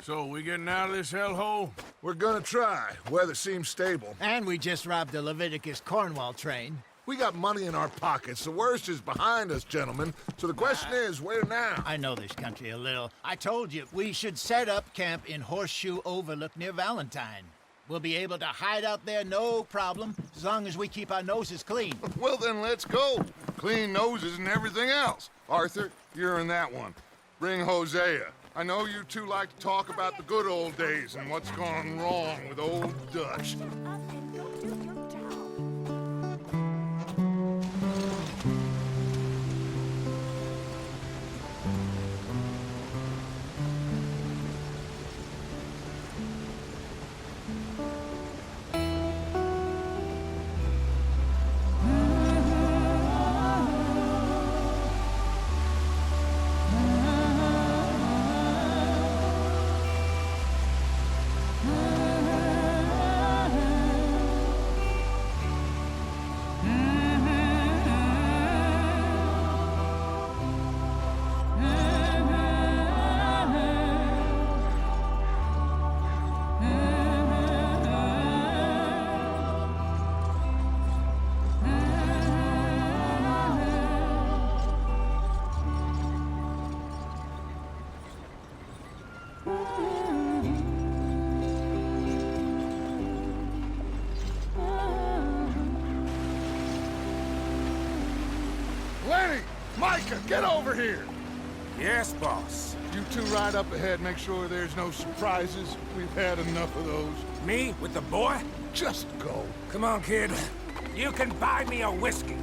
So, we getting out of this hellhole? We're gonna try. Weather seems stable. And we just robbed the Leviticus Cornwall train. We got money in our pockets. The worst is behind us, gentlemen. So the question is, where now? I know this country a little. I told you, we should set up camp in Horseshoe Overlook near Valentine. We'll be able to hide out there, no problem, as long as we keep our noses clean. Well, then let's go. Clean noses and everything else. Arthur, you're in that one. Bring Hosea. I know you two like to talk about the good old days and what's gone wrong with old Dutch. Lenny! Micah, get over here! Yes, boss. You two ride up ahead, make sure there's no surprises. We've had enough of those. Me with the boy? Just go. Come on, kid. You can buy me a whiskey.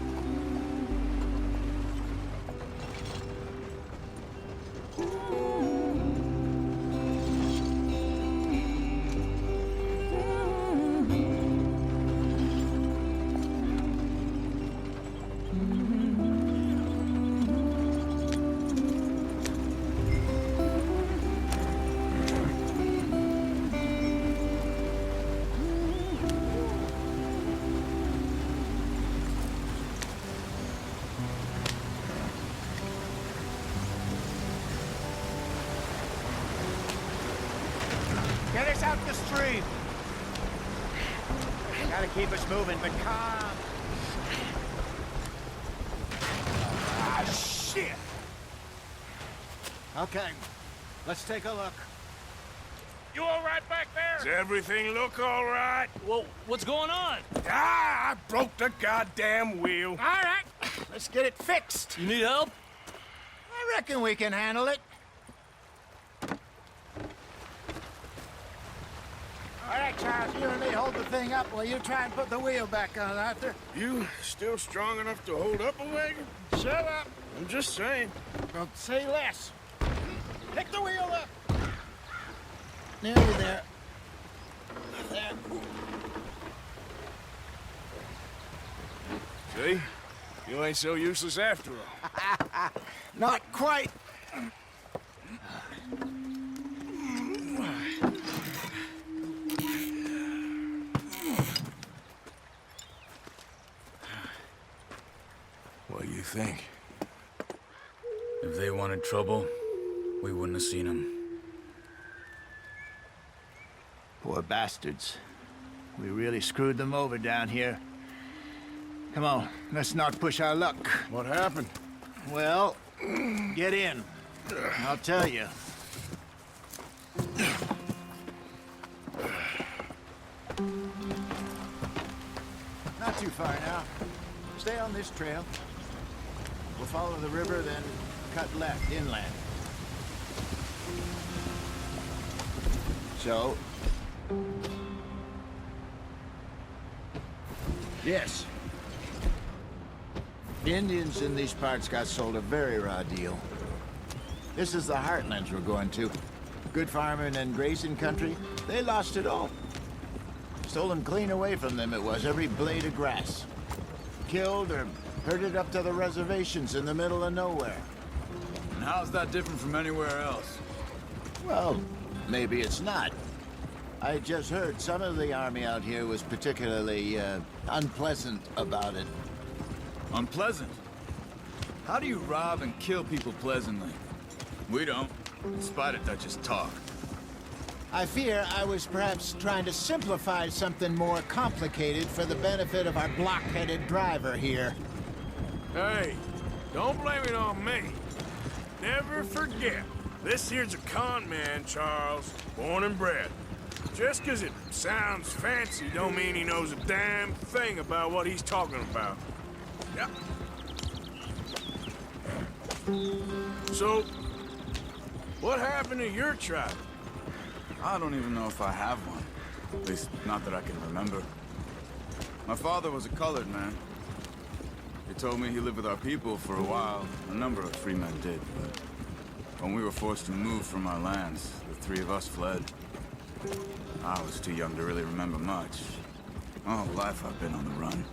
Get us out the stream. Gotta keep us moving, but calm. Ah, shit! Okay, let's take a look. You all right back there? Does everything look all right? Well, what's going on? Ah, I broke the goddamn wheel. All right, let's get it fixed. You need help? I reckon we can handle it. All right, Charles, you and me hold the thing up while you try and put the wheel back on, Arthur. You still strong enough to hold up a wagon? Shut up. I'm just saying. Don't say less. Pick the wheel up. Nearly there. There. See? You ain't so useless after all. Not quite. What do you think? If they wanted trouble, we wouldn't have seen them. Poor bastards. We really screwed them over down here. Come on, let's not push our luck. What happened? Well, get in. I'll tell you. Not too far now. Stay on this trail. We'll follow the river, then cut left inland. So? Yes. The Indians in these parts got sold a very raw deal. This is the heartlands we're going to. Good farming and grazing country, they lost it all. Stolen clean away from them it was, every blade of grass. Killed or herded up to the reservations in the middle of nowhere. And how's that different from anywhere else? Well, maybe it's not. I just heard some of the army out here was particularly, unpleasant about it. Unpleasant? How do you rob and kill people pleasantly? We don't, in spite of Dutch's talk. I fear I was perhaps trying to simplify something more complicated for the benefit of our block-headed driver here. Hey, don't blame it on me. Never forget, this here's a con man, Charles, born and bred. Just 'cause it sounds fancy don't mean he knows a damn thing about what he's talking about. Yep. So, what happened to your tribe? I don't even know if I have one. At least, not that I can remember. My father was a colored man. He told me he lived with our people for a while. A number of free men did, but when we were forced to move from our lands, the three of us fled. I was too young to really remember much. All life I've been on the run.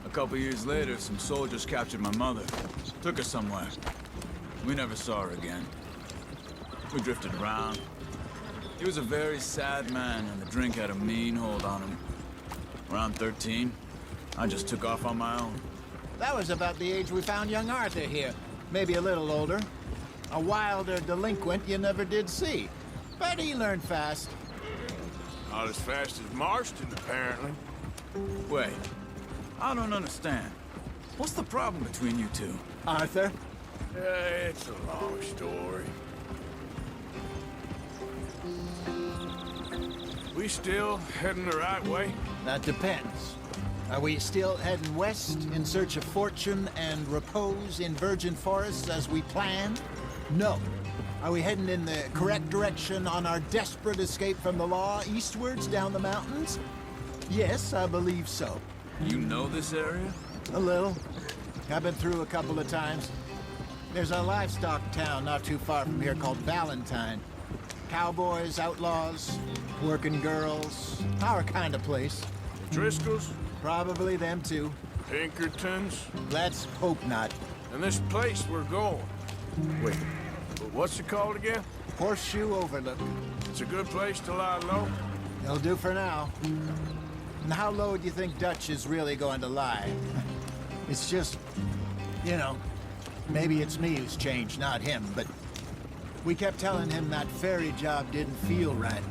A couple years later, some soldiers captured my mother. Took her somewhere. We never saw her again. We drifted around. He was a very sad man, and the drink had a mean hold on him. Around 13, I just took off on my own. That was about the age we found young Arthur here. Maybe a little older. A wilder delinquent you never did see. But he learned fast. Not as fast as Marston, apparently. Wait, I don't understand. What's the problem between you two? Arthur? It's a long story. We still heading the right way? That depends. Are we still heading west in search of fortune and repose in virgin forests as we planned? No. Are we heading in the correct direction on our desperate escape from the law eastwards down the mountains? Yes, I believe so. You know this area? A little. I've been through a couple of times. There's a livestock town not too far from here called Valentine. Cowboys, outlaws, working girls, our kind of place. Driscoll's? Probably them too. Pinkertons? Let's hope not. And this place we're going. Wait, but what's it called again? Horseshoe Overlook. It's a good place to lie low. It'll do for now. And how low do you think Dutch is really going to lie? It's just, you know, maybe it's me who's changed, not him, but we kept telling him that ferry job didn't feel right.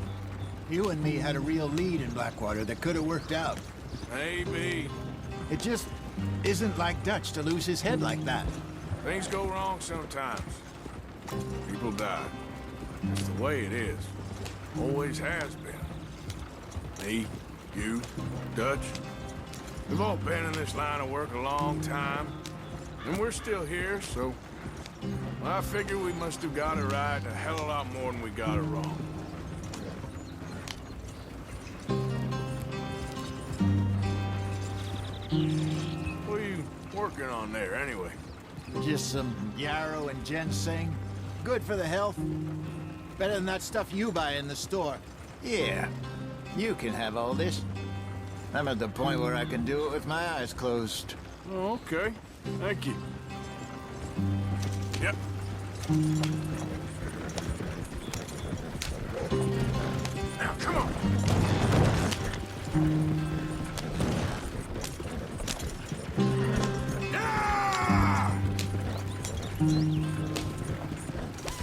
You and me had a real lead in Blackwater that could have worked out. Maybe. It just isn't like Dutch to lose his head like that. Things go wrong sometimes. People die. It's the way it is. Always has been. Me, you, Dutch. We've all been in this line of work a long time. And we're still here, so... well, I figure we must have got it right a hell of a lot more than we got it wrong. What are you working on there, anyway? Just some yarrow and ginseng. Good for the health. Better than that stuff you buy in the store. Yeah, you can have all this. I'm at the point where I can do it with my eyes closed. Oh, okay. Thank you. Yep. Now, come on. Yeah!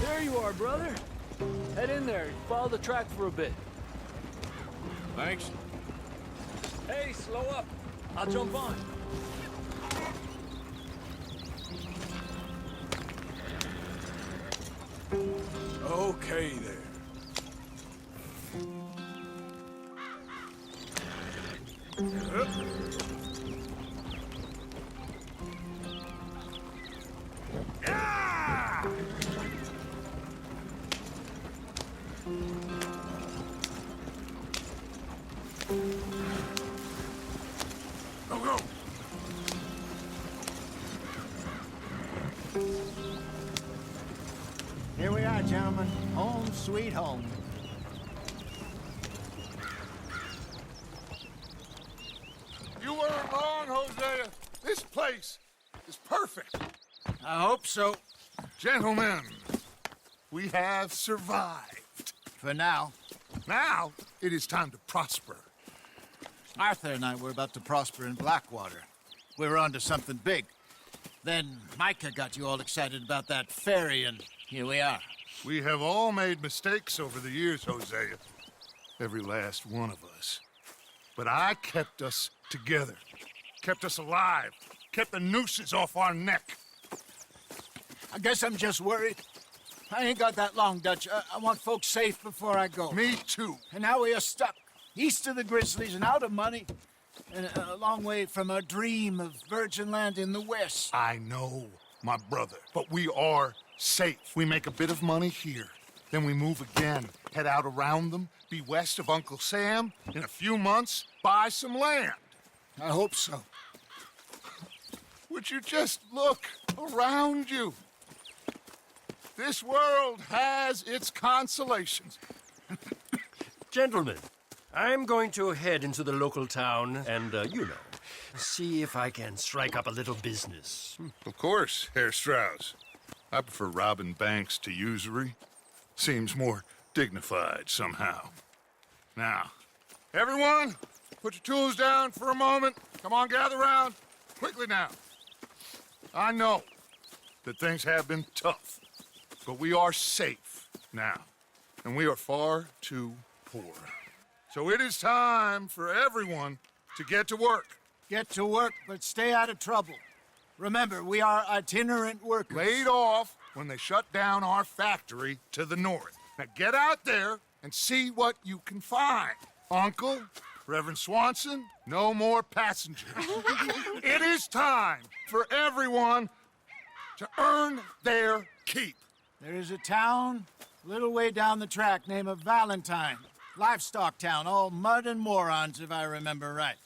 There you are, brother. Head in there and follow the track for a bit. Thanks. Hey, slow up. I'll jump on. Okay, there. Yeah! Go, go! Here we are, gentlemen. Home sweet home. You weren't wrong, Hosea. This place is perfect. I hope so. Gentlemen, we have survived. For now. Now, it is time to prosper. Arthur and I were about to prosper in Blackwater. We were onto something big. Then Micah got you all excited about that ferry, and here we are. We have all made mistakes over the years, Hosea. Every last one of us. But I kept us together. Kept us alive. Kept the nooses off our neck. I guess I'm just worried. I ain't got that long, Dutch. I want folks safe before I go. Me too. And now we are stuck, east of the Grizzlies and out of money, and a long way from our dream of virgin land in the west. I know, my brother, but we are safe. We make a bit of money here. Then we move again, head out around them, be west of Uncle Sam. In a few months, buy some land. I hope so. Would you just look around you? This world has its consolations. Gentlemen, I'm going to head into the local town and, see if I can strike up a little business. Of course, Herr Strauss. I prefer robbing banks to usury. Seems more dignified somehow. Now, everyone, put your tools down for a moment. Come on, gather round. Quickly now. I know that things have been tough, but we are safe now, and we are far too poor. So it is time for everyone to get to work. Get to work, but stay out of trouble. Remember, we are itinerant workers. Laid off when they shut down our factory to the north. Now get out there and see what you can find. Uncle, Reverend Swanson, no more passengers. It is time for everyone to earn their keep. There is a town a little way down the track named Valentine. Livestock town, all mud and morons, if I remember right.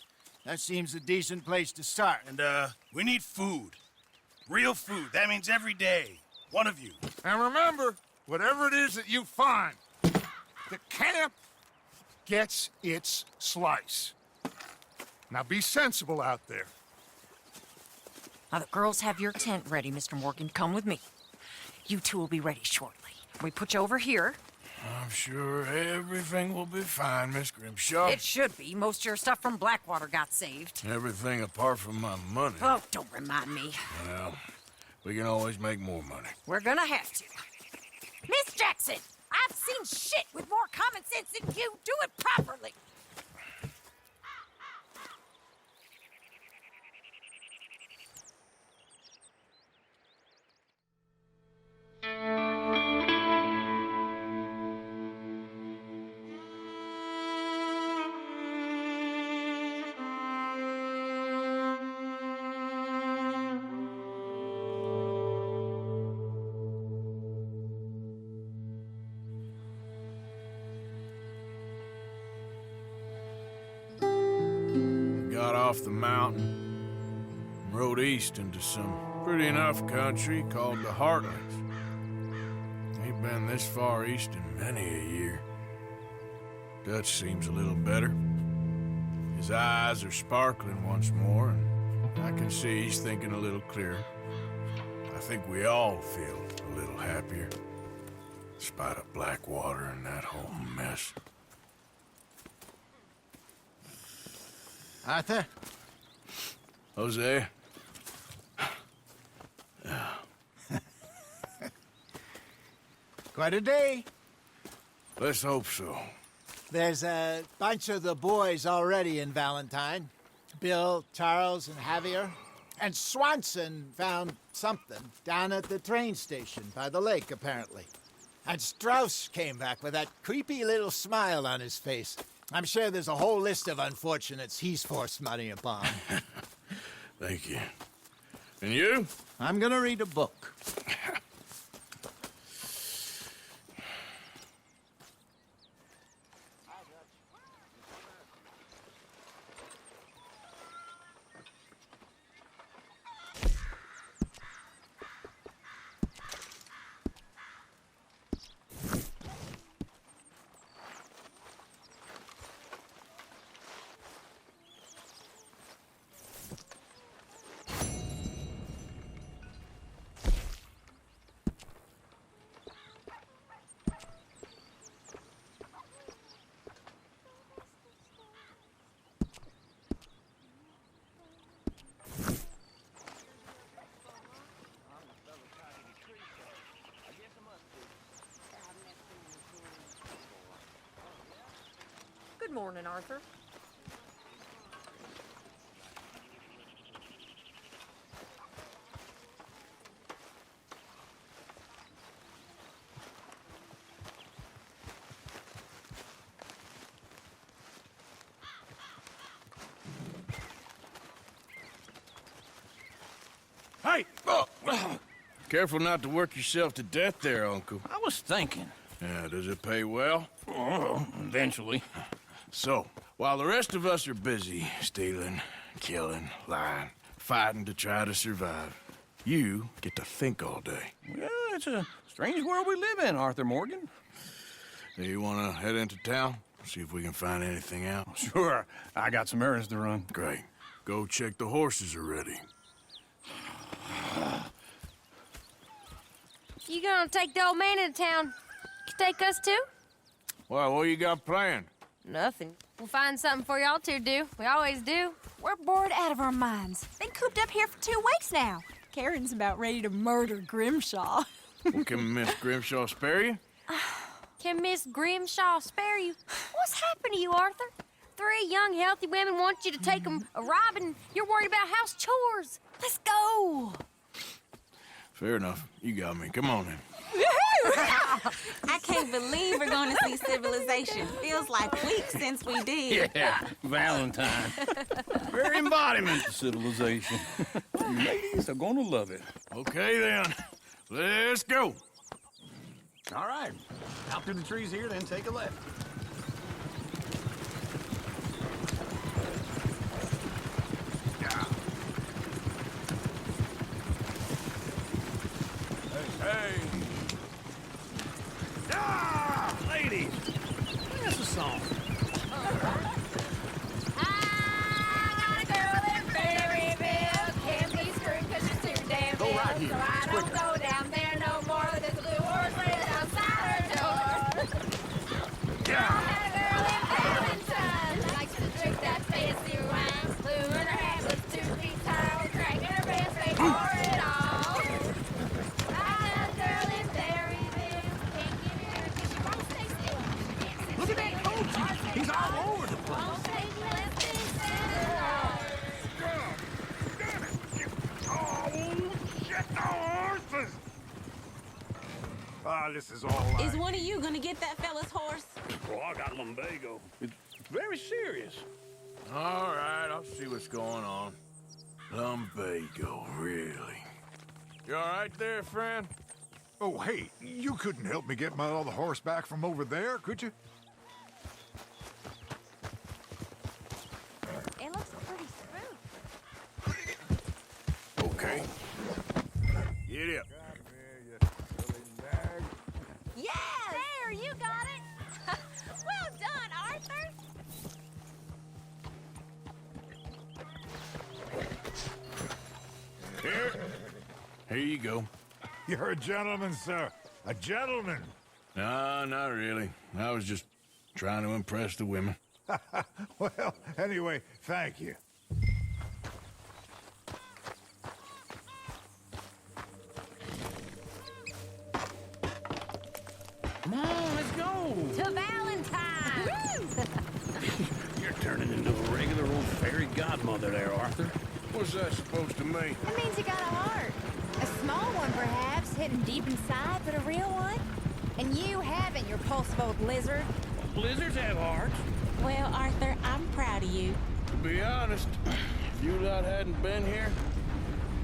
That seems a decent place to start. And, we need food. Real food. That means every day. One of you. And remember, whatever it is that you find, the camp gets its slice. Now be sensible out there. Now the girls have your tent ready, Mr. Morgan. Come with me. You two will be ready shortly. We put you over here. I'm sure everything will be fine, Miss Grimshaw. It should be. Most of your stuff from Blackwater got saved. Everything apart from my money. Oh, don't remind me. Well, we can always make more money. We're gonna have to. Miss Jackson, I've seen shit with more common sense than you. Do it properly. Got off the mountain and rode east into some pretty enough country called the Heartlands. Ain't been this far east in many a year. Dutch seems a little better. His eyes are sparkling once more, and I can see he's thinking a little clearer. I think we all feel a little happier, in spite of Blackwater and that whole mess. Arthur? Jose? Quite a day. Let's hope so. There's a bunch of the boys already in Valentine. Bill, Charles, and Javier. And Swanson found something down at the train station by the lake, apparently. And Strauss came back with that creepy little smile on his face. I'm sure there's a whole list of unfortunates he's forced money upon. Thank you. And you? I'm gonna read a book. morning, Arthur. Hey! Oh. Careful not to work yourself to death there, Uncle. I was thinking. Yeah, does it pay well? Oh, eventually. So, while the rest of us are busy stealing, killing, lying, fighting to try to survive, you get to think all day. Well, it's a strange world we live in, Arthur Morgan. Do you want to head into town? See if we can find anything out? Sure. I got some errands to run. Great. Go check the horses are ready. You gonna take the old man into town? Take us too? Well, what you got planned? Nothing. We'll find something for y'all to do. We always do. We're bored out of our minds. Been cooped up here for 2 weeks now. Karen's about ready to murder Grimshaw. Well, can Miss Grimshaw spare you? Can Miss Grimshaw spare you? What's happened to you, Arthur? 3 young, healthy women want you to take them a robbing. You're worried about house chores. Let's go. Fair enough. You got me. Come on then. I can't believe we're going to see civilization. Feels like weeks since we did. Yeah, Valentine. Very embodiment of civilization. Ladies are going to love it. Okay, then. Let's go. All right. Out through the trees here, then take a left. Hey. Ah, ladies. That's a song. I got a girl in Berryville. Can't be screwed 'cause she's too damn Go right big. here. So I don't go down there no more. There's a blue horse waiting outside her door. I had a girl in Valentine. Likes to drink that fancy wine. Blue in her hair, was 2 feet tall. Cracking her breast, they pour it all. I had a girl in Berryville. Can't get her 'cause she won't stay still. She can't sit Look at that still. coach. He's all over the place. Won't stay left and Ah, this is all right. Is one of you going to get that fella's horse? Oh, I got lumbago. It's very serious. All right, I'll see what's going on. Lumbago, really? You all right there, friend? Oh, hey, you couldn't help me get my other horse back from over there, could you? It looks pretty smooth. Okay. Get up. Yes! There, you got it! Well done, Arthur! Here you go. You're a gentleman, sir. A gentleman. No, not really. I was just trying to impress the women. Well, anyway, thank you. Come on, let's go. To Valentine! You're turning into a regular old fairy godmother there, Arthur. What's that supposed to mean? It means you got a heart. A small one, perhaps, hidden deep inside, but a real one. And you haven't, you repulsive old lizard. Blizzards have hearts. Well, Arthur, I'm proud of you. To be honest, if you lot hadn't been here,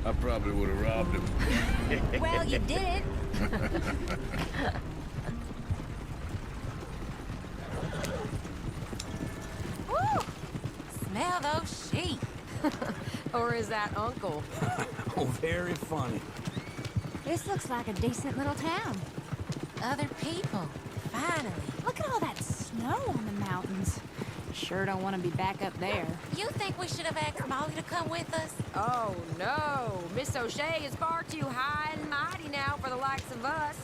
I probably would have robbed him. Well, you did it. Woo! Smell those sheep. Or is that Uncle? Oh, very funny. This looks like a decent little town. Other people, finally. Look at all that snow on the mountains. Sure don't want to be back up there. You think we should have asked Molly to come with us? Oh, no. Miss O'Shea is far too high and mighty now for the likes of us.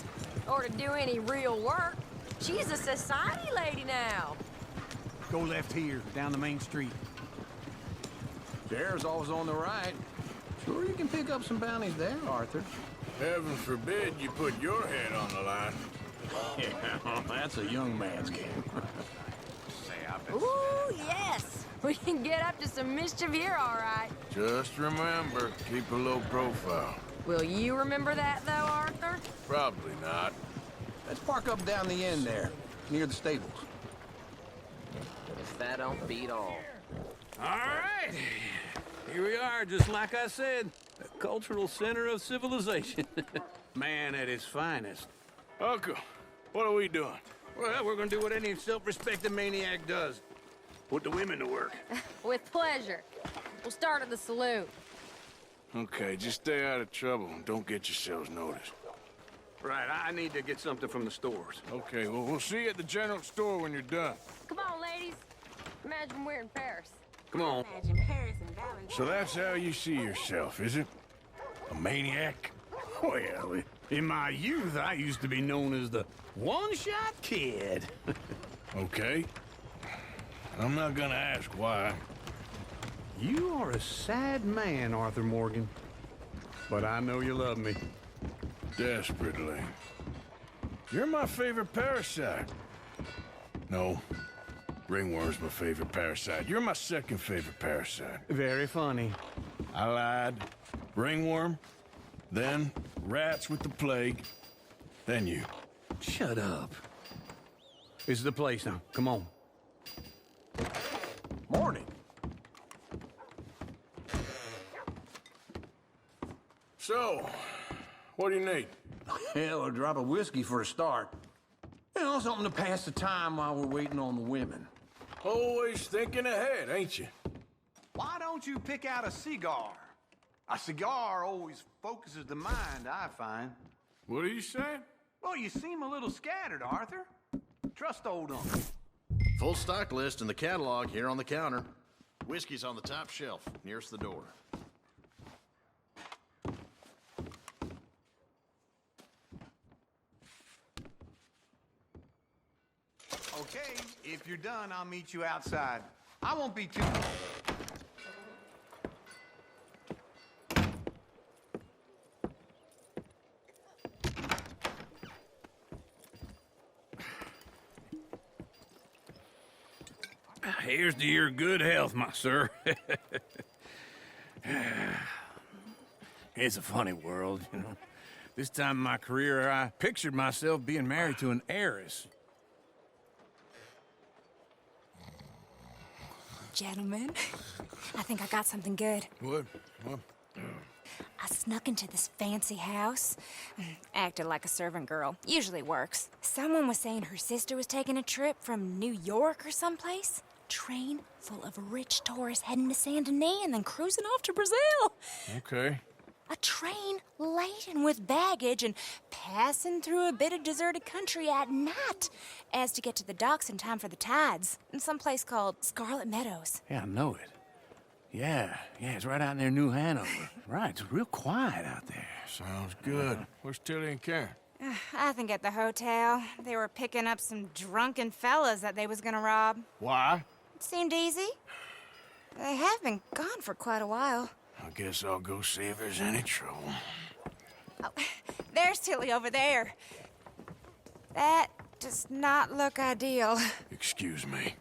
Or to do any real work. She's a society lady now. Go left here, down the main street. There's always on the right. Sure you can pick up some bounties there, Arthur. Heaven forbid you put your head on the line. Yeah, that's a young man's game. I bet. Ooh, yes. We can get up to some mischief here, all right. Just remember, keep a low profile. Will you remember that, though, Arthur? Probably not. Let's park up down the end there, near the stables. If that don't beat all. All right. Here we are, just like I said. The cultural center of civilization. Man at his finest. Uncle, what are we doing? Well, we're gonna do what any self-respecting maniac does. Put the women to work. With pleasure. We'll start at the saloon. Okay, just stay out of trouble and don't get yourselves noticed. Right, I need to get something from the stores. Okay, well, we'll see you at the general store when you're done. Come on, ladies. Imagine we're in Paris. Come on. Imagine Paris and Valentine. So that's how you see yourself, is it? A maniac? Well, in my youth, I used to be known as the one-shot kid. Okay. I'm not gonna ask why. You are a sad man, Arthur Morgan. But I know you love me. Desperately. You're my favorite parasite. No. Ringworm's my favorite parasite. You're my second favorite parasite. Very funny. I lied. Ringworm, then rats with the plague, then you. Shut up. This is the place now. Come on. Morning. So, what do you need? Hell, a drop of whiskey for a start. You know, something to pass the time while we're waiting on the women. Always thinking ahead, ain't you? Why don't you pick out a cigar? A cigar always focuses the mind, I find. What are you saying? Well, you seem a little scattered, Arthur. Trust old Uncle. Full stock list in the catalog here on the counter. Whiskey's on the top shelf, nearest the door. Okay, if you're done, I'll meet you outside. I won't be too long. Here's to your good health, my sir. It's a funny world, you know. This time in my career, I pictured myself being married to an heiress. Gentlemen, I think I got something good. What? I snuck into this fancy house, acted like a servant girl. Usually works. Someone was saying her sister was taking a trip from New York or someplace. Train full of rich tourists heading to Saint Denis and then cruising off to Brazil. Okay. A train laden with baggage and passing through a bit of deserted country at night as to get to the docks in time for the tides in some place called Scarlet Meadows. Yeah, I know it. Yeah, it's right out near New Hanover. Right, it's real quiet out there. Sounds good. Where's Tilly and Karen? I think at the hotel. They were picking up some drunken fellas that they was gonna rob. Why? It seemed easy. They have been gone for quite a while. I guess I'll go see if there's any trouble. Oh, there's Tilly over there. That does not look ideal. Excuse me.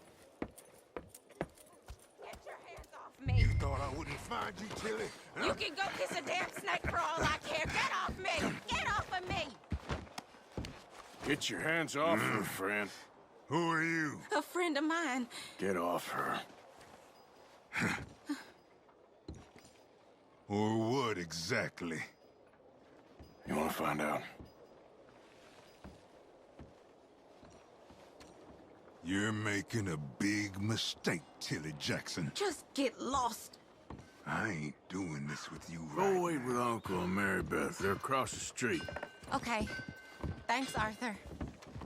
Get your hands off me. You thought I wouldn't find you, Tilly? You can go kiss a damn snake for all I care. Get off me! Get off of me! Get your hands off her, friend. Who are you? A friend of mine. Get off her. Or what exactly? You want to find out? You're making a big mistake, Tilly Jackson. Just get lost. I ain't doing this with you Go right wait with Uncle and Mary Beth. They're across the street. Okay. Thanks, Arthur.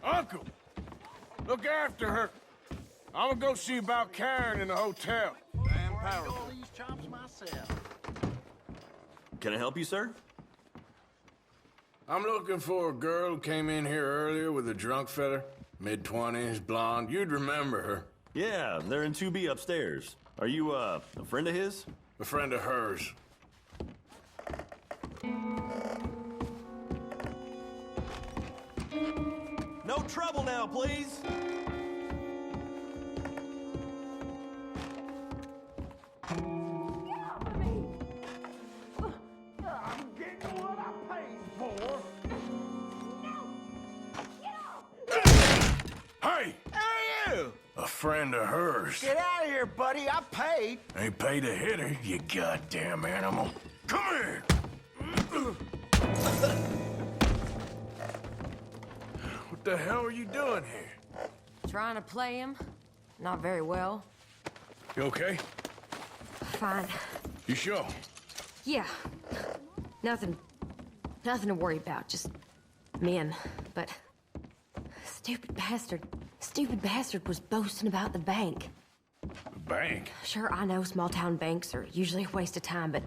Uncle! Look after her. I'm gonna go see about Karen in the hotel. Damn powerful. These chops myself. Can I help you, sir? I'm looking for a girl who came in here earlier with a drunk fella. Mid-20s, blonde. You'd remember her. Yeah, they're in 2B upstairs. Are you, a friend of his? A friend of hers. No trouble now, please. friend of hers. Get out of here, buddy. I paid. Ain't paid to hit her, you goddamn animal. Come here! What the hell are you doing here? Trying to play him. Not very well. You okay? Fine. You sure? Yeah. Nothing to worry about. Just men. But stupid bastard was boasting about the bank. The bank? Sure, I know small town banks are usually a waste of time, but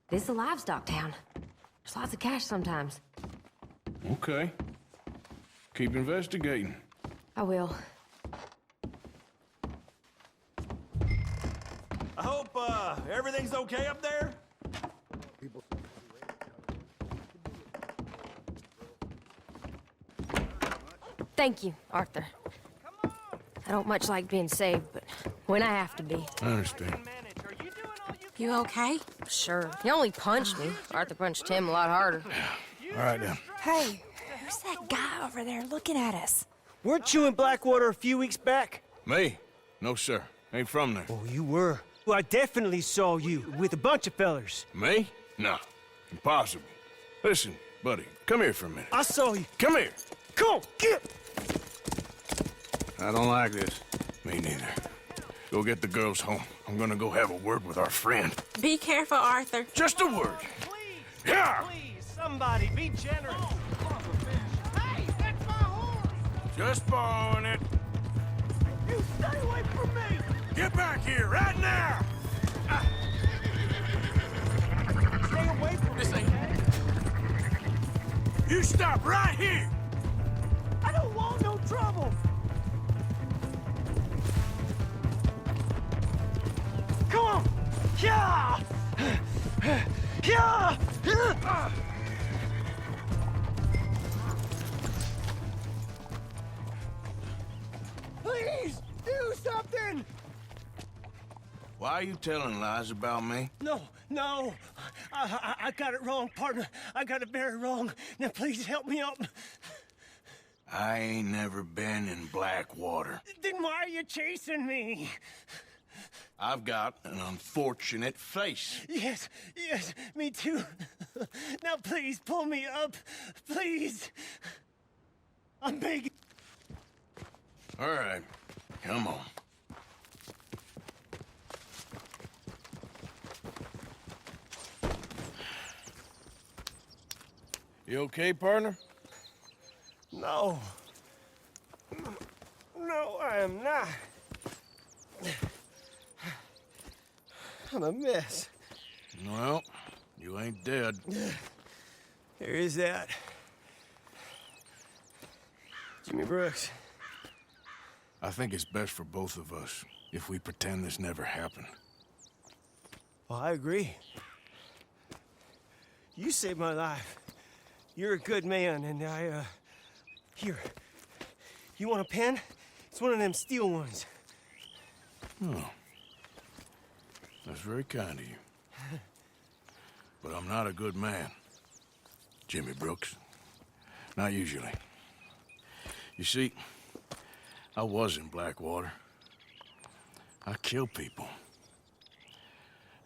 this is a livestock town. There's lots of cash sometimes. Okay. Keep investigating. I will. I hope, everything's okay up there? Thank you, Arthur. I don't much like being saved, but when I have to be. I understand. You okay? Sure. He only punched me. Arthur punched him a lot harder. All right, then. Hey, who's that guy over there looking at us? Weren't you in Blackwater a few weeks back? Me? No, sir. Ain't from there. Oh, you were. Well, I definitely saw you with a bunch of fellers. Me? No. Impossible. Listen, buddy, come here for a minute. I saw you. Come here. Come on, get! I don't like this. Me neither. Go get the girls home. I'm gonna go have a word with our friend. Be careful, Arthur. Just a word. Yeah! Please, somebody, be generous. Hey, that's my horse. Just borrowing it. You stay away from me. Get back here right now! Stay away from me. You stop right here! I don't want no trouble. Come on. Yeah. Yeah. Please do something. Why are you telling lies about me? No. I got it wrong, partner. I got it very wrong. Now, please help me up. I ain't never been in Blackwater. Then why are you chasing me? I've got an unfortunate face. Yes, me too. Now, please, pull me up. Please. I'm begging. All right, come on. You okay, partner? No. No, I am not. I'm a mess. Well, you ain't dead. There is that. Jimmy Brooks. I think it's best for both of us if we pretend this never happened. Well, I agree. You saved my life. You're a good man, and here. You want a pen? It's one of them steel ones. Oh. That's very kind of you. But I'm not a good man, Jimmy Brooks. Not usually. You see, I was in Blackwater. I killed people.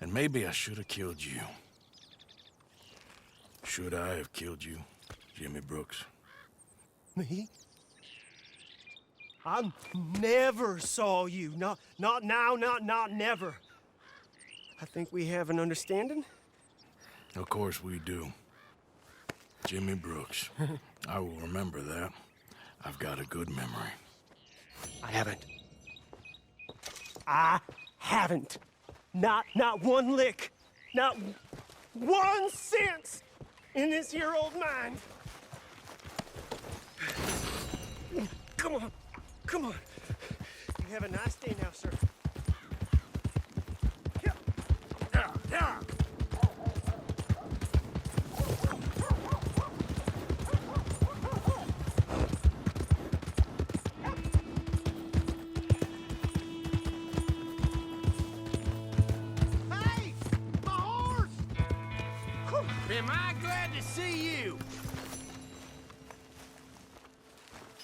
And maybe I should have killed you. Should I have killed you, Jimmy Brooks? Me? I never saw you. Not now, not never. I think we have an understanding. Of course we do. Jimmy Brooks. I will remember that. I've got a good memory. I haven't. Not one lick. Not 1 cent in this here old mine. Come on. You have a nice day now, sir. Yeah. Hey, my horse. Am I glad to see you?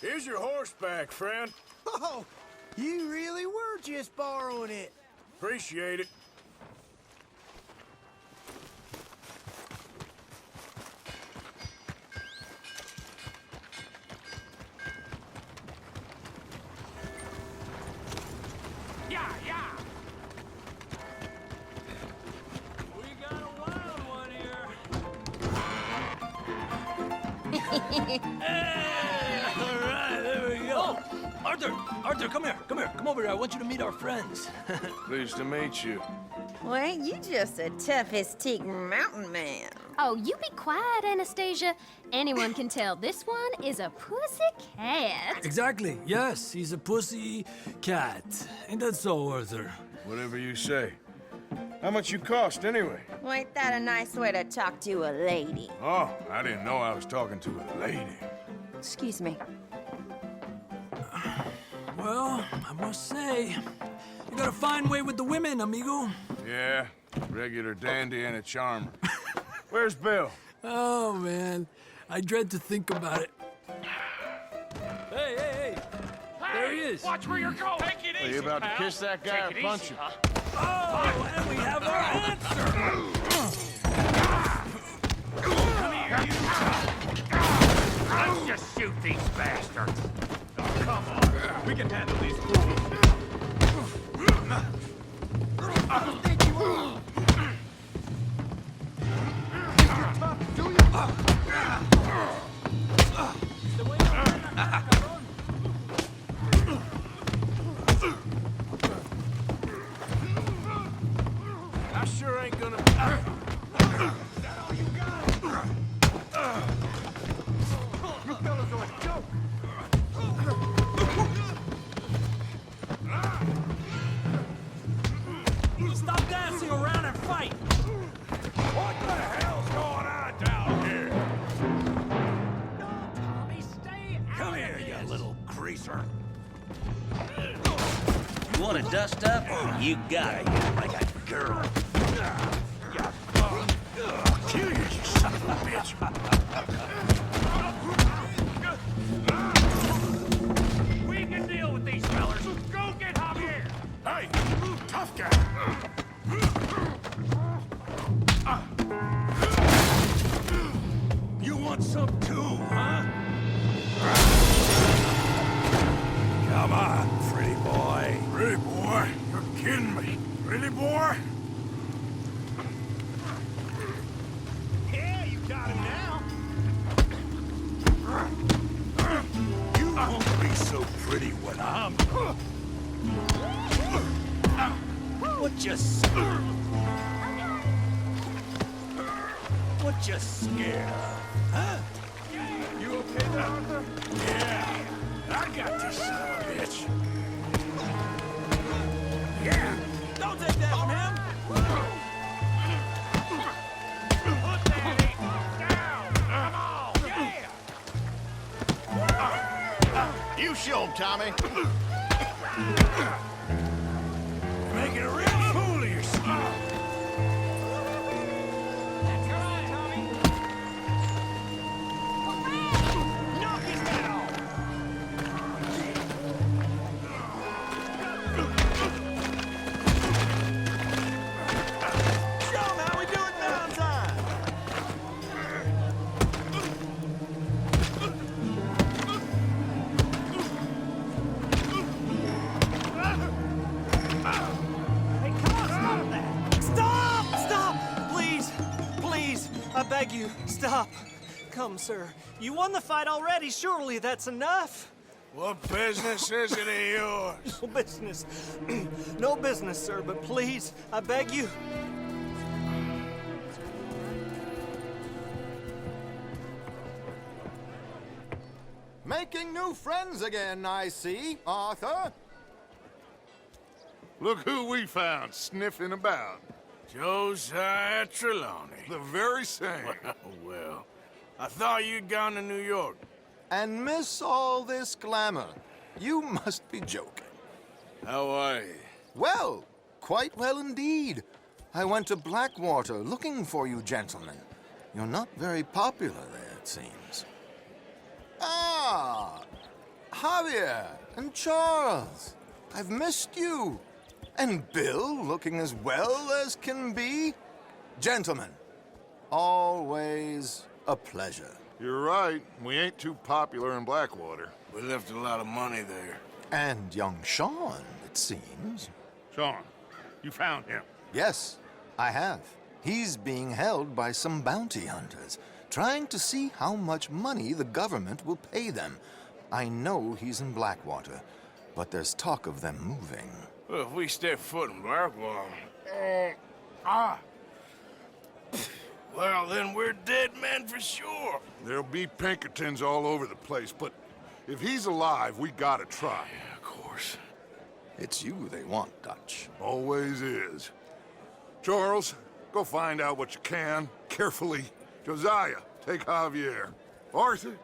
Here's your horse back, friend. Oh, You really were just borrowing it. Appreciate it. Yeah, yeah. We got a wild one here. All right, there we go. Arthur, come here. Come over here. I want you to meet our friends. Pleased to meet you. Well, ain't you just a toughest-teak mountain man? Oh, you be quiet, Anastasia. Anyone can tell this one is a pussy cat. Exactly. Yes, he's a pussy cat. Ain't that so, Arthur? Whatever you say. How much you cost, anyway? Well, ain't that a nice way to talk to a lady? Oh, I didn't know I was talking to a lady. Excuse me. Well, I must say, you got a fine way with the women, amigo. Yeah, regular dandy and a charmer. Where's Bill? Oh, man. I dread to think about it. Hey! There he is. Watch where you're going. Take it easy, Are you about to pal. kiss that guy or Take it punch easy, him? huh? Oh, and we have our answer. Come here, you. Let's just shoot these bastards. Oh, come on. We can handle these fools. I sure ain't gonna... You fellas are a joke. Stop dancing around and fight. What the hell's going on down here? Come here, you little greaser. You want to dust up? You got it. Like a girl. Kill you, you son of a bitch. We can deal with these fellas. Go get Javier. Hey, tough guy. You want some too, huh? Come on, pretty boy. Pretty boy? You're kidding me. Pretty boy? Yeah, you got him now. You won't be so pretty when I'm... What you scared of? Huh? You okay there, Arthur? Yeah, I got this son of a bitch. Yeah! Don't take that from him! Put that ape down! Come on! Yeah! You show him, Tommy. You're making a real fool of yourself. That's right, Tommy! Knock his head off! Show 'em how we do it downtown. Hey, come on, stop that! Stop! Please, I beg you, stop. Come, sir. You won the fight already. Surely that's enough. What business is it of yours? No business. No business, sir, but please, I beg you. Making new friends again, I see, Arthur. Look who we found sniffing about. Josiah Trelawney. The very same. Well, I thought you'd gone to New York. And miss all this glamour. You must be joking. How are you? Well, quite well indeed. I went to Blackwater looking for you gentlemen. You're not very popular there, it seems. Ah, Javier and Charles. I've missed you. And Bill looking as well as can be. Gentlemen, always a pleasure. You're right. We ain't too popular in Blackwater. We left a lot of money there. And young Sean, it seems. Sean, you found him? Yes, I have. He's being held by some bounty hunters, trying to see how much money the government will pay them. I know he's in Blackwater, but there's talk of them moving. Well, if we step foot in Blackwater... Well, then we're dead men for sure. There'll be Pinkertons all over the place, but if he's alive, we gotta try. Yeah, of course. It's you they want, Dutch. Always is. Charles, go find out what you can, carefully. Josiah, take Javier. Arthur,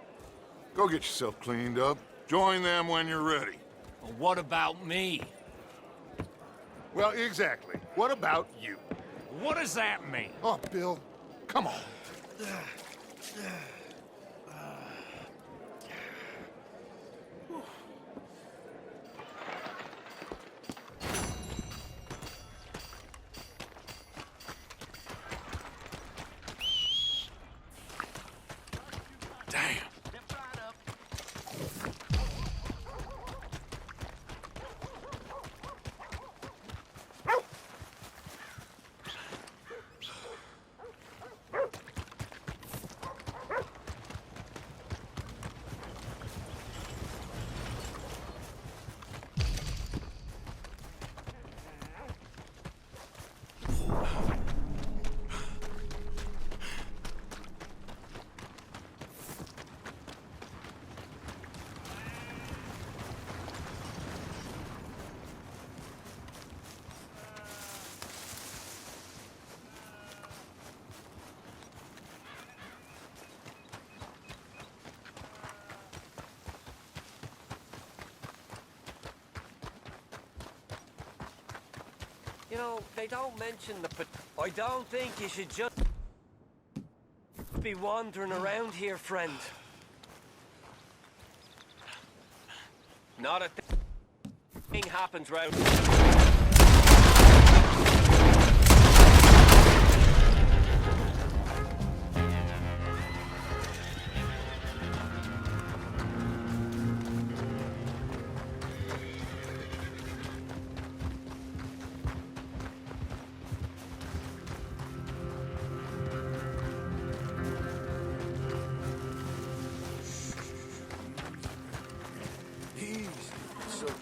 go get yourself cleaned up. Join them when you're ready. Well, what about me? Well, exactly. What about you? What does that mean? Oh, Bill, come on. Damn. You know, they don't mention the... I don't think you should just be wandering around here, friend. Not a thing happens round...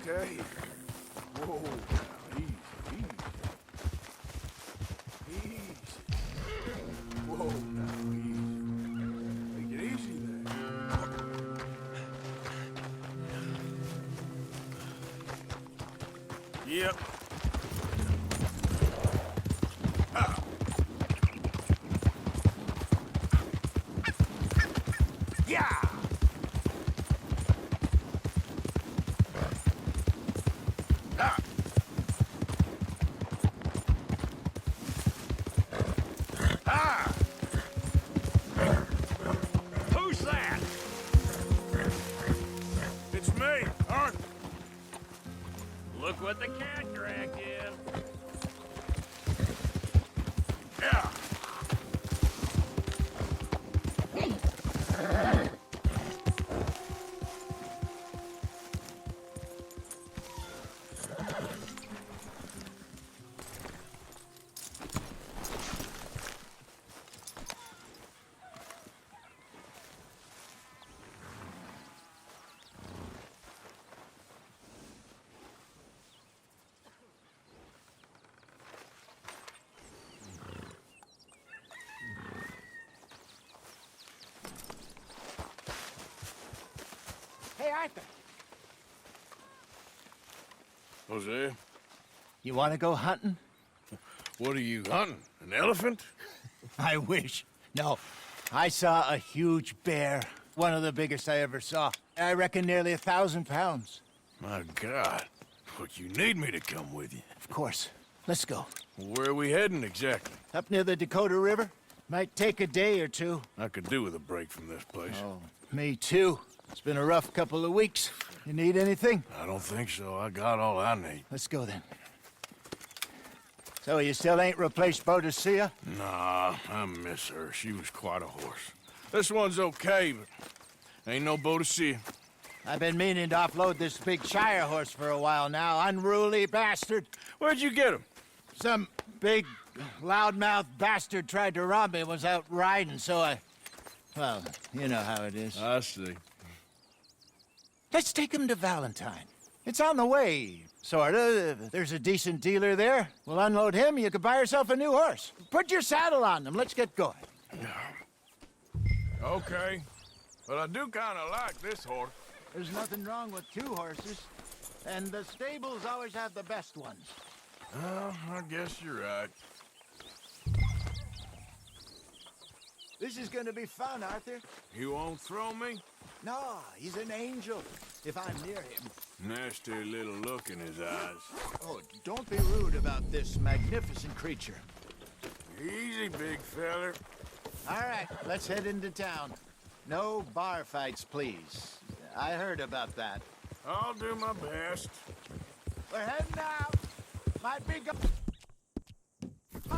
Okay. Whoa, now, easy. Whoa, now, easy. Take it easy there. Yep. Yeah! Who's that? It's me, Arthur. Look what the cat dragged in. Yeah. Hey, Arthur. Jose, You want to go hunting? what are you hunting? An elephant? I wish. No, I saw a huge bear. One of the biggest I ever saw. I reckon nearly 1,000 pounds. My God. But you need me to come with you. Of course. Let's go. Where are we heading exactly? Up near the Dakota River. Might take a day or two. I could do with a break from this place. Oh, me too. It's been a rough couple of weeks. You need anything? I don't think so. I got all I need. Let's go then. So you still ain't replaced Boadicea? Nah, I miss her. She was quite a horse. This one's okay, but ain't no Boadicea. I've been meaning to offload this big Shire horse for a while now. Unruly bastard. Where'd you get him? Some big, loudmouth bastard tried to rob me and was out riding, so I... Well, you know how it is. I see. Let's take him to Valentine. It's on the way, sorta. If there's a decent dealer there, we'll unload him, you could buy yourself a new horse. Put your saddle on him, let's get going. Okay. But I do kind of like this horse. There's nothing wrong with two horses, and the stables always have the best ones. Well, I guess you're right. This is gonna be fun, Arthur. You won't throw me? No, he's an angel, if I'm near him. Nasty little look in his eyes. Oh, don't be rude about this magnificent creature. Easy, big feller. All right, let's head into town. No bar fights, please. I heard about that. I'll do my best. We're heading out. Might be gone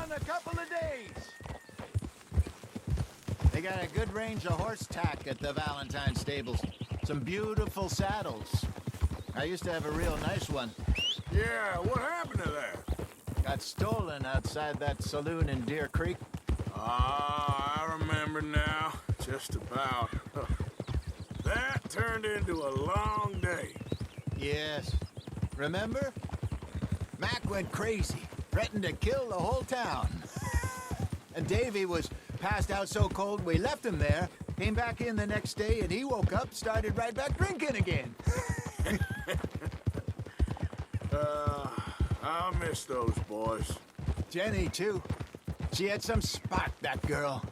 in a couple of days. They got a good range of horse tack at the Valentine stables. Some beautiful saddles. I used to have a real nice one. Yeah, what happened to that? Got stolen outside that saloon in Deer Creek. Ah, I remember now. Just about. That turned into a long day. Yes. Remember? Mac went crazy, threatened to kill the whole town. And Davy was passed out so cold we left him there, came back in the next day, and he woke up, started right back drinking again. I miss those boys. Jenny, too. She had some spot, that girl.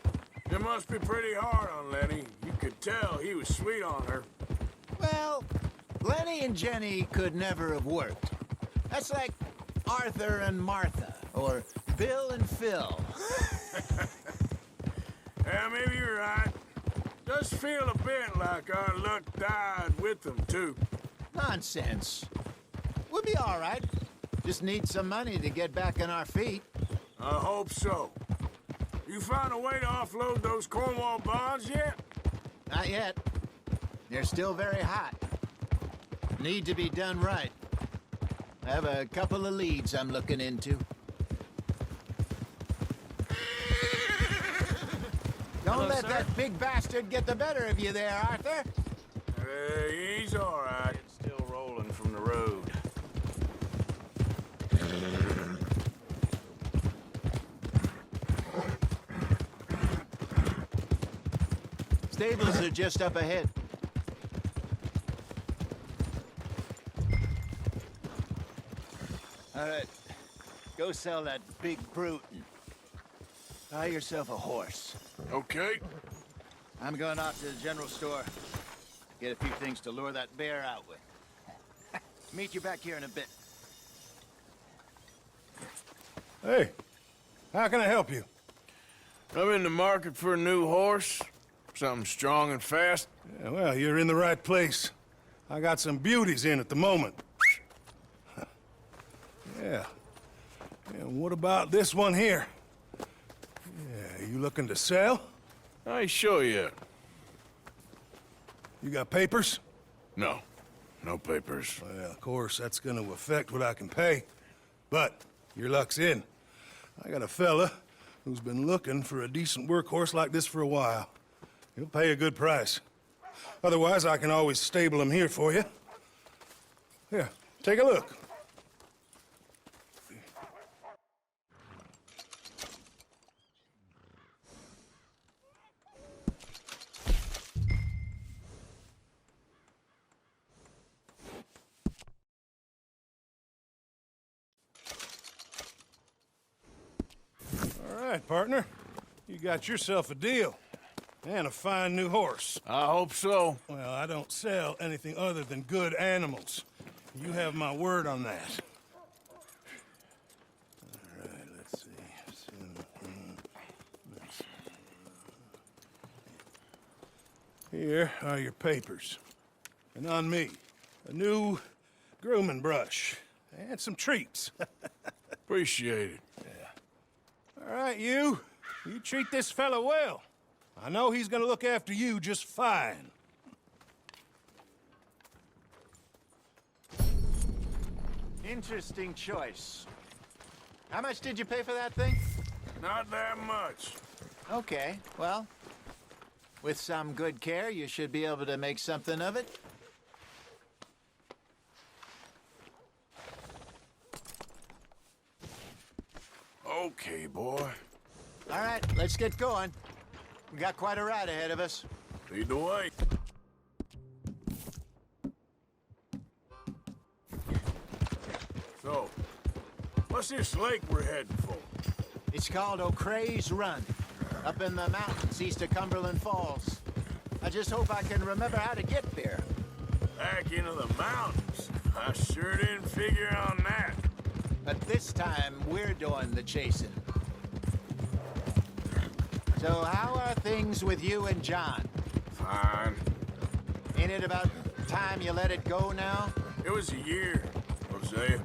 It must be pretty hard on Lenny. You could tell he was sweet on her. Well, Lenny and Jenny could never have worked. That's like Arthur and Martha, or Bill and Phil. Yeah, maybe you're right. Does feel a bit like our luck died with them, too. Nonsense. We'll be all right. Just need some money to get back on our feet. I hope so. You found a way to offload those Cornwall bonds yet? Not yet. They're still very hot. Need to be done right. I have a couple of leads I'm looking into. Don't let that big bastard get the better of you there, Arthur. He's all right. It's still rolling from the road. Stables are just up ahead. All right, go sell that big brute and buy yourself a horse. Okay. I'm going off to the general store. Get a few things to lure that bear out with. Meet you back here in a bit. Hey, how can I help you? I'm in the market for a new horse. Something strong and fast. Yeah, well, you're in the right place. I got some beauties in at the moment. Yeah. And what about this one here? Yeah, you looking to sell? I ain't sure yet. You got papers? No. No papers. Well, of course, that's gonna affect what I can pay. But your luck's in. I got a fella who's been looking for a decent workhorse like this for a while. He'll pay a good price. Otherwise, I can always stable him here for you. Here, take a look. All right, partner. You got yourself a deal. And a fine new horse. I hope so. Well, I don't sell anything other than good animals. You have my word on that. All right, let's see. Here are your papers. And on me, a new grooming brush and some treats. Appreciate it. Yeah. All right, you treat this fella well. I know he's gonna look after you just fine. Interesting choice. How much did you pay for that thing? Not that much. Okay, well, with some good care, you should be able to make something of it. Okay, boy. All right, let's get going. We got quite a ride ahead of us. Lead the way. So, what's this lake we're heading for? It's called O'Creagh's Run, up in the mountains east of Cumberland Falls. I just hope I can remember how to get there. Back into the mountains? I sure didn't figure on that. But this time, we're doing the chasing. So how are things with you and John? Fine. Ain't it about time you let it go now? It was a year, Hosea.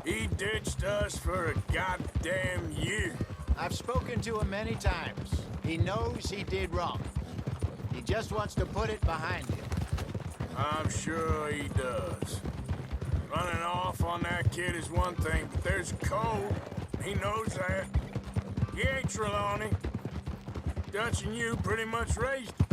He ditched us for a goddamn year. I've spoken to him many times. He knows he did wrong. He just wants to put it behind him. I'm sure he does. Running off on that kid is one thing, but there's code. He knows that. He ain't Trelawney. Dutch and you pretty much raised him.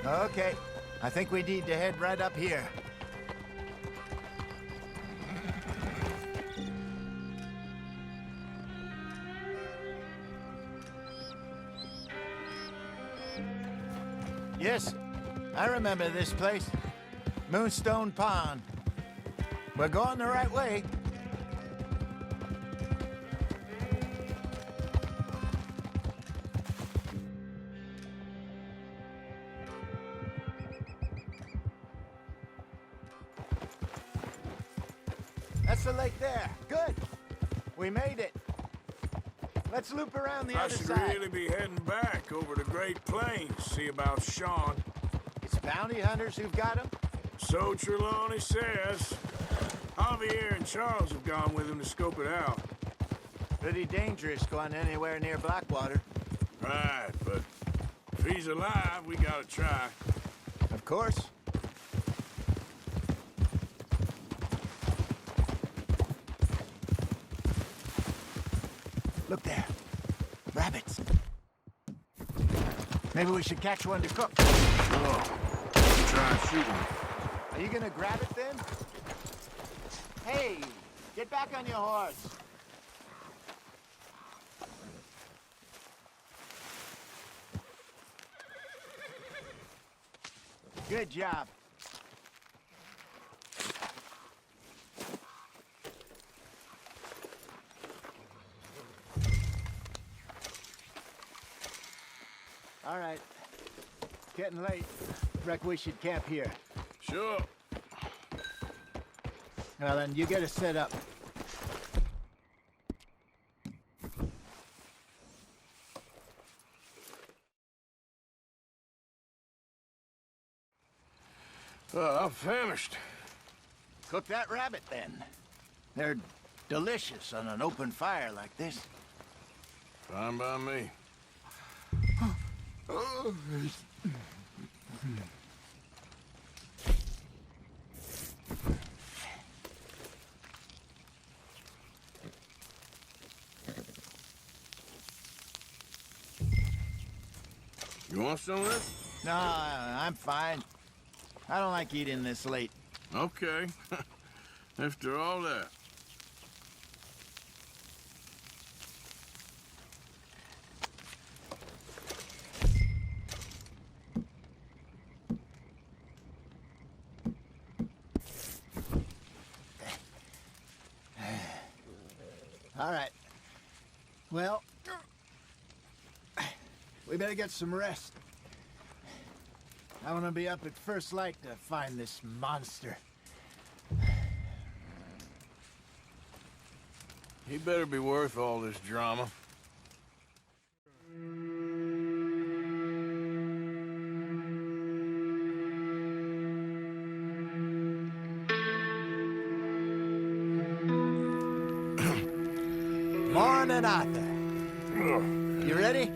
Okay, I think we need to head right up here. Yes, I remember this place. Moonstone Pond. We're going the right way. That's the lake there. Good. We made it. Let's loop around the I other should side. really be heading back over the Great Plains, see about Sean. It's bounty hunters who've got him? So Trelawney says. Javier and Charles have gone with him to scope it out. Pretty dangerous going anywhere near Blackwater. Right, but if he's alive, we gotta try. Of course. Look there. Rabbits. Maybe we should catch one to cook. Oh, try and shoot him. Are you gonna grab it then? Hey, get back on your horse. Good job. All right. It's getting late. Reckon we should camp here. Sure. Well, then you get us set up. I'm famished. Cook that rabbit, then. They're delicious on an open fire like this. Fine by me. You want some of this? No, I'm fine. I don't like eating this late. Okay. After all that. All right. Well, we better get some rest. I want to be up at first light to find this monster. He better be worth all this drama. Morning, Arthur. You ready?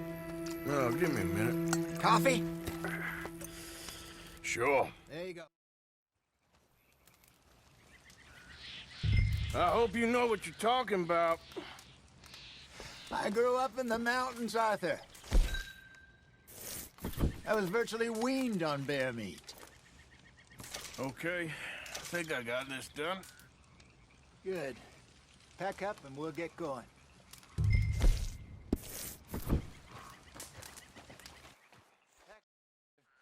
Well, give me a minute. Coffee? Sure. There you go. I hope you know what you're talking about. I grew up in the mountains, Arthur. I was virtually weaned on bear meat. Okay, I think I got this done. Good. Pack up and we'll get going.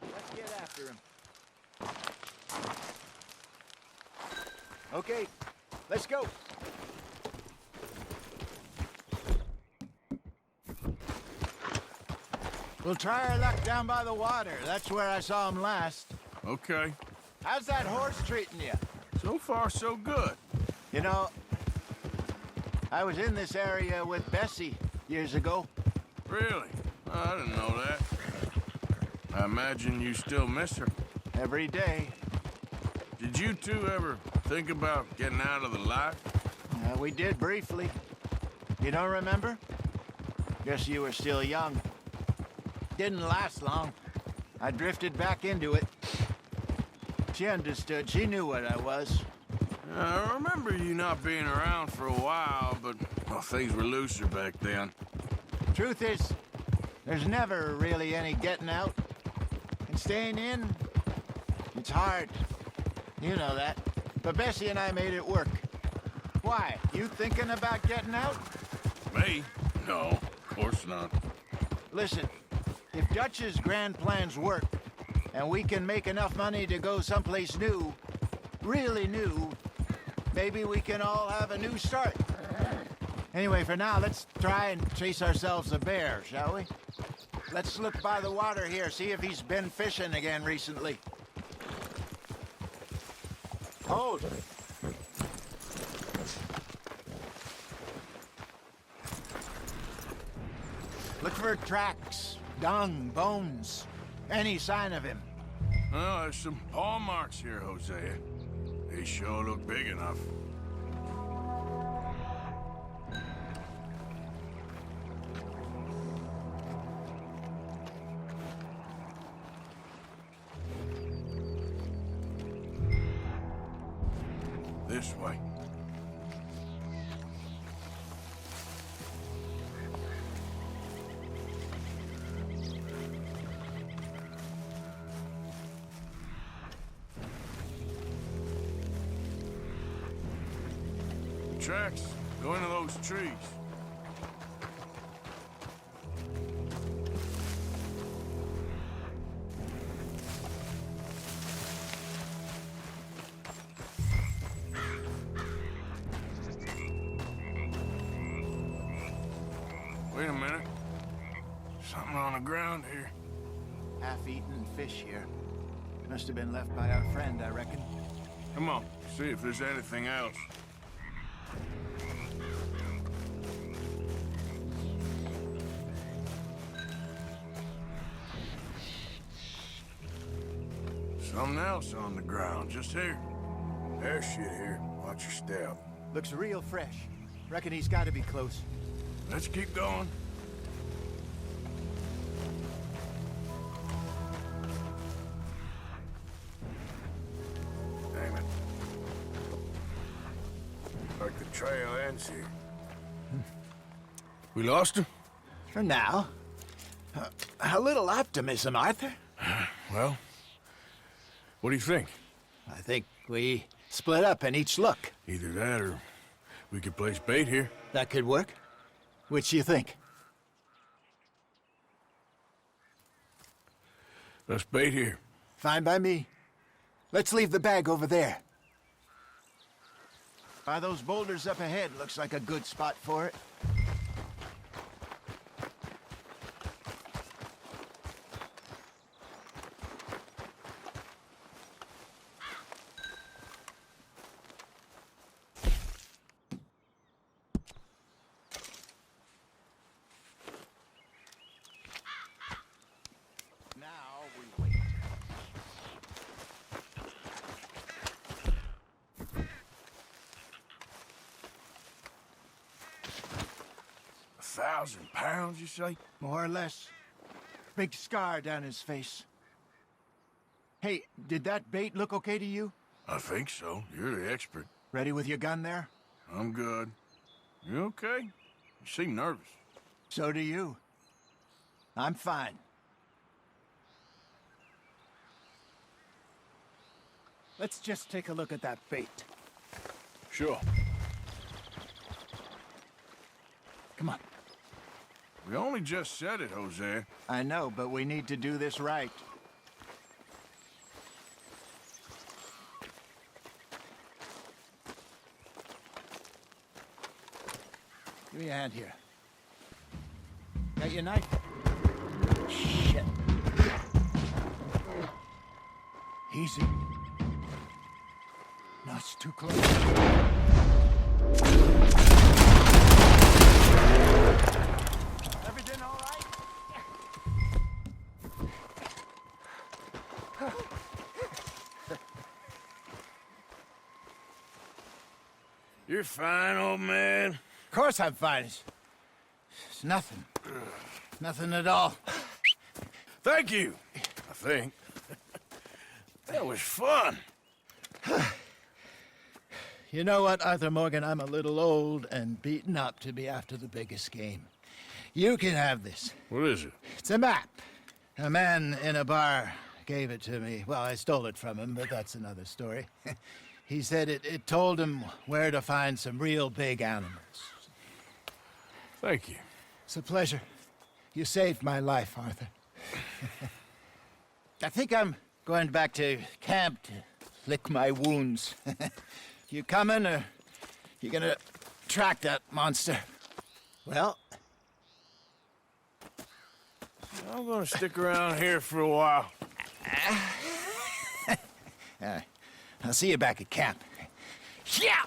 Let's get after him. Okay, let's go. We'll try our luck down by the water. That's where I saw him last. Okay. How's that horse treating you? So far, so good. You know, I was in this area with Bessie years ago. Really? I didn't know that. I imagine you still miss her. Every day. Did you two ever think about getting out of the life? We did briefly. You don't remember? Guess you were still young. Didn't last long. I drifted back into it. She understood. She knew what I was. I remember you not being around for a while, but well, things were looser back then. Truth is, there's never really any getting out. And staying in, it's hard. You know that. But Bessie and I made it work. Why? You thinking about getting out? Me? No, of course not. Listen, if Dutch's grand plans work, and we can make enough money to go someplace new, really new, maybe we can all have a new start. Anyway, for now, let's try and chase ourselves a bear, shall we? Let's look by the water here, see if he's been fishing again recently. Hold. Look for tracks, dung, bones, any sign of him. Well, there's some paw marks here, Hosea. They sure look big enough. This way. Tracks go into those trees. Wait a minute. Something on the ground here. Half-eaten fish here. Must have been left by our friend, I reckon. Come on, see if there's anything else. Something else on the ground, just here. There's shit here. Watch your step. Looks real fresh. Reckon he's got to be close. Let's keep going. Damn it. Like the trail ends here. We lost him? For now. A little optimism, Arthur. Well, what do you think? I think we split up and each look. Either that or we could place bait here. That could work. Which do you think? Let's bait here. Fine by me. Let's leave the bag over there. By those boulders up ahead, looks like a good spot for it. Now we wait. £1,000, you say? More or less. Big scar down his face. Hey, did that bait look okay to you? I think so. You're the expert. Ready with your gun there? I'm good. You okay? You seem nervous. So do you. I'm fine. Let's just take a look at that bait. Sure. Come on. We only just said it, Jose. I know, but we need to do this right. Give me a hand here. Got your knife? Shit. Easy. No, it's too close. Everything all right? You're fine, old man. Of course I'm fine. It's nothing. Nothing at all. Thank you, I think. That was fun. You know what, Arthur Morgan? I'm a little old and beaten up to be after the biggest game. You can have this. What is it? It's a map. A man in a bar gave it to me. Well, I stole it from him, but that's another story. He said it told him where to find some real big animals. Thank you. It's a pleasure. You saved my life, Arthur. I think I'm going back to camp to lick my wounds. You coming, or you gonna track that monster? Well, I'm gonna stick around here for a while. I'll see you back at camp. Yeah!